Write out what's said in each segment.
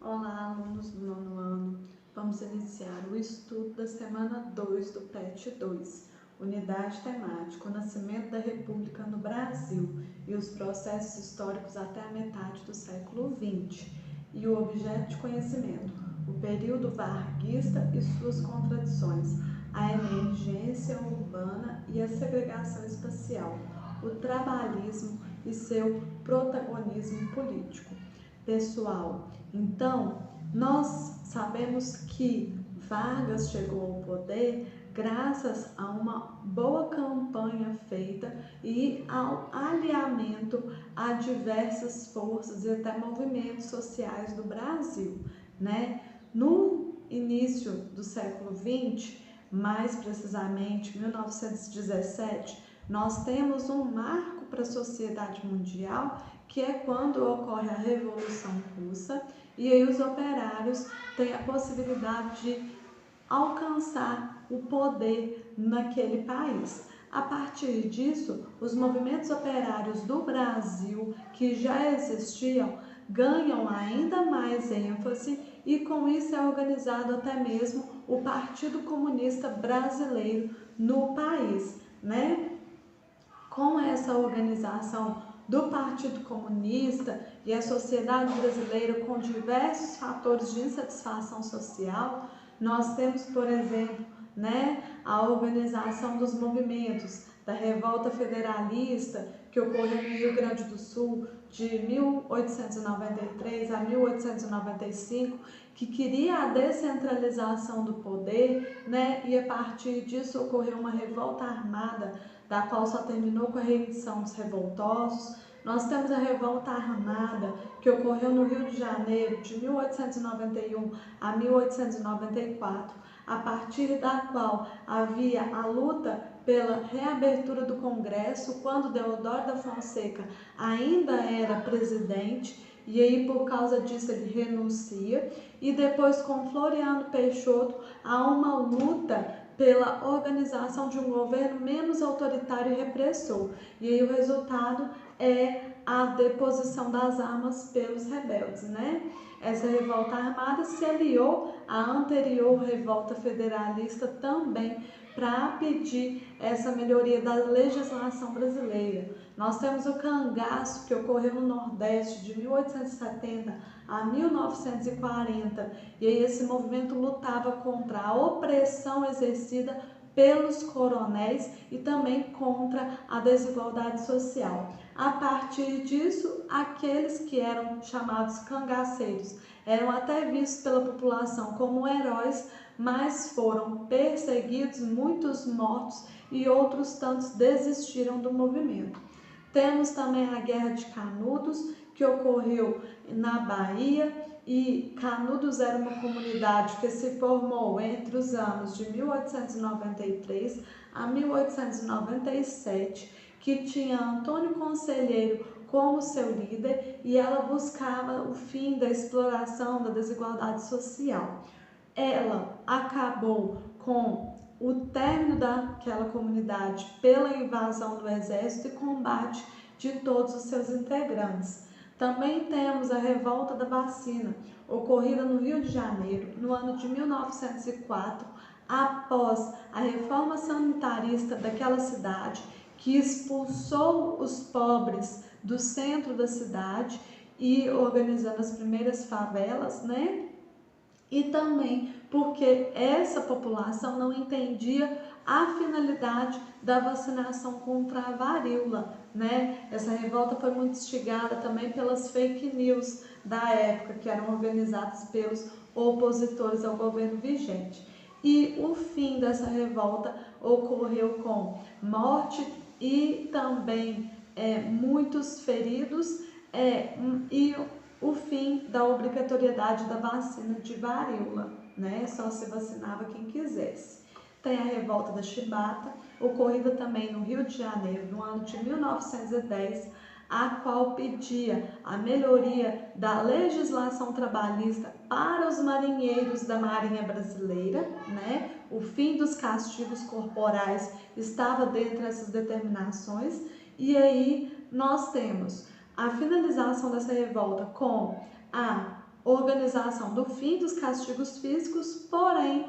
Olá, alunos do nono ano. Vamos iniciar o estudo da semana 2 do PET 2, unidade temática, o nascimento da República no Brasil e os processos históricos até a metade do século XX. E o objeto de conhecimento, o período varguista e suas contradições, a emergência urbana e a segregação espacial, o trabalhismo e seu protagonismo político. Pessoal, então, nós sabemos que Vargas chegou ao poder graças a uma boa campanha feita e ao alinhamento a diversas forças e até movimentos sociais do Brasil, né? No início do século XX, mais precisamente 1917, nós temos um marco para a sociedade mundial, que é quando ocorre a Revolução Russa, e aí os operários têm a possibilidade de alcançar o poder naquele país. A partir disso, os movimentos operários do Brasil, que já existiam, ganham ainda mais ênfase e com isso é organizado até mesmo o Partido Comunista Brasileiro no país, né? Com essa organização do Partido Comunista e a sociedade brasileira com diversos fatores de insatisfação social, nós temos, por exemplo, a organização dos movimentos da Revolta Federalista, que ocorreu no Rio Grande do Sul de 1893 a 1895, que queria a descentralização do poder, e a partir disso ocorreu uma revolta armada, da qual só terminou com a rendição dos revoltosos. Nós temos a Revolta Armada, que ocorreu no Rio de Janeiro de 1891 a 1894, a partir da qual havia a luta pela reabertura do Congresso, quando Deodoro da Fonseca ainda era presidente, e aí por causa disso ele renuncia, e depois com Floriano Peixoto há uma luta pela organização de um governo menos autoritário e repressor. E aí o resultado é a deposição das armas pelos rebeldes, Essa revolta armada se aliou à anterior revolta federalista também para pedir essa melhoria da legislação brasileira. Nós temos o cangaço, que ocorreu no Nordeste de 1870 a 1940, e aí esse movimento lutava contra a opressão exercida pelos coronéis e também contra a desigualdade social. A partir disso, aqueles que eram chamados cangaceiros eram até vistos pela população como heróis, mas foram perseguidos, muitos mortos e outros tantos desistiram do movimento. Temos também a Guerra de Canudos, que ocorreu na Bahia, e Canudos era uma comunidade que se formou entre os anos de 1893 a 1897, que tinha Antônio Conselheiro como seu líder, e ela buscava o fim da exploração, da desigualdade social. Ela acabou com o término daquela comunidade pela invasão do exército e combate de todos os seus integrantes. Também temos a Revolta da Vacina, ocorrida no Rio de Janeiro, no ano de 1904, após a reforma sanitarista daquela cidade, que expulsou os pobres do centro da cidade e organizando as primeiras favelas, E também porque essa população não entendia a finalidade da vacinação contra a varíola, Essa revolta foi muito instigada também pelas fake news da época, que eram organizadas pelos opositores ao governo vigente. E o fim dessa revolta ocorreu com morte e também muitos feridos e o fim da obrigatoriedade da vacina de varíola, Só se vacinava quem quisesse. Tem a Revolta da Chibata, ocorrida também no Rio de Janeiro, no ano de 1910, a qual pedia a melhoria da legislação trabalhista para os marinheiros da Marinha Brasileira, O fim dos castigos corporais estava dentre essas determinações, e aí nós temos a finalização dessa revolta com a organização do fim dos castigos físicos, porém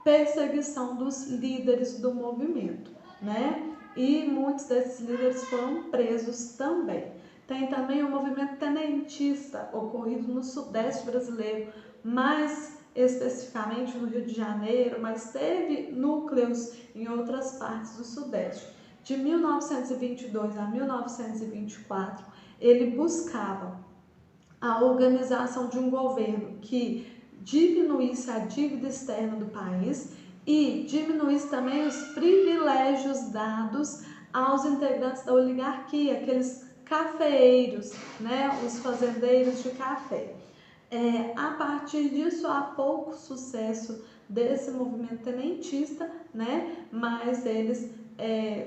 perseguição dos líderes do movimento, né? E muitos desses líderes foram presos também. Tem também o movimento tenentista, ocorrido no Sudeste brasileiro, mais especificamente no Rio de Janeiro, mas teve núcleos em outras partes do Sudeste. De 1922 a 1924, ele buscava a organização de um governo que diminuísse a dívida externa do país e diminuísse também os privilégios dados aos integrantes da oligarquia, aqueles cafeeiros, né, os fazendeiros de café. A partir disso, há pouco sucesso desse movimento tenentista, né, mas eles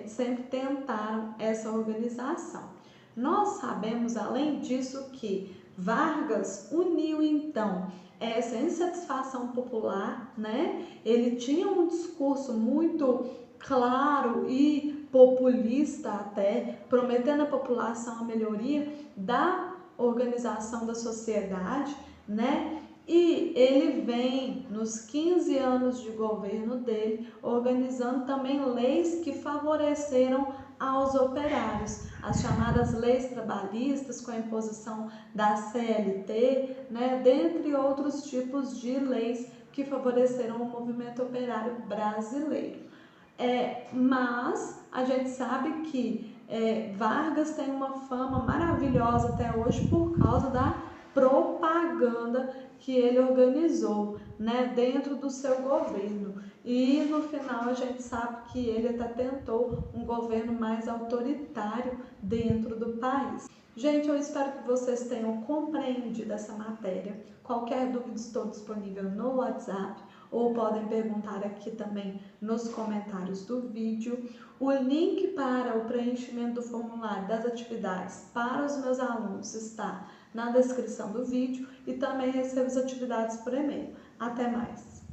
sempre tentaram essa organização. Nós sabemos, além disso, que Vargas uniu, então, essa insatisfação popular, né? Ele tinha um discurso muito claro e populista até, prometendo à população a melhoria da organização da sociedade, né? E ele vem, nos 15 anos de governo dele, organizando também leis que favoreceram aos operários, as chamadas leis trabalhistas, com a imposição da CLT, né, dentre outros tipos de leis que favoreceram o movimento operário brasileiro. Mas a gente sabe que Vargas tem uma fama maravilhosa até hoje por causa da propaganda que ele organizou, né, dentro do seu governo. E no final a gente sabe que ele até tentou um governo mais autoritário dentro do país. Gente, eu espero que vocês tenham compreendido essa matéria. Qualquer dúvida, estou disponível no WhatsApp ou podem perguntar aqui também nos comentários do vídeo. O link para o preenchimento do formulário das atividades para os meus alunos está na descrição do vídeo e também recebo as atividades por e-mail. Até mais!